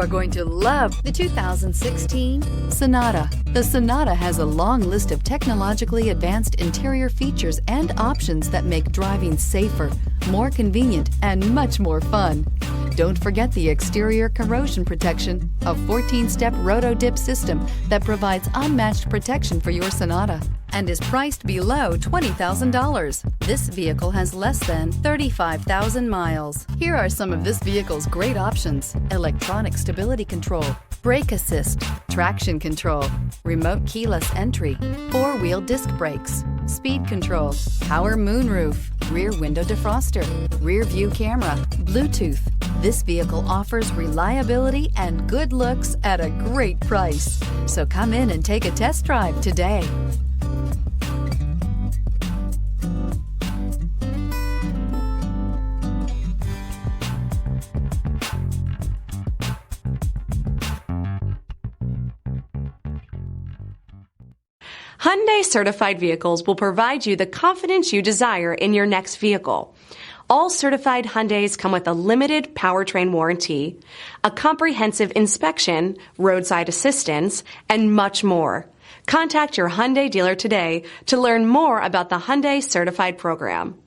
Are going to love the 2016 Sonata. The Sonata has a long list of technologically advanced interior features and options that make driving safer, more convenient, and much more fun. Don't forget the exterior corrosion protection, a 14-step roto-dip system that provides unmatched protection for your Sonata and is priced below $20,000. This vehicle has less than 35,000 miles. Here are some of this vehicle's great options: electronic stability control, brake assist, traction control, remote keyless entry, four-wheel disc brakes, speed control, power moonroof, rear window defroster, rear view camera, Bluetooth. This vehicle offers reliability and good looks at a great price. So come in and take a test drive today. Hyundai certified vehicles will provide you the confidence you desire in your next vehicle. All certified Hyundais come with a limited powertrain warranty, a comprehensive inspection, roadside assistance, and much more. Contact your Hyundai dealer today to learn more about the Hyundai Certified program.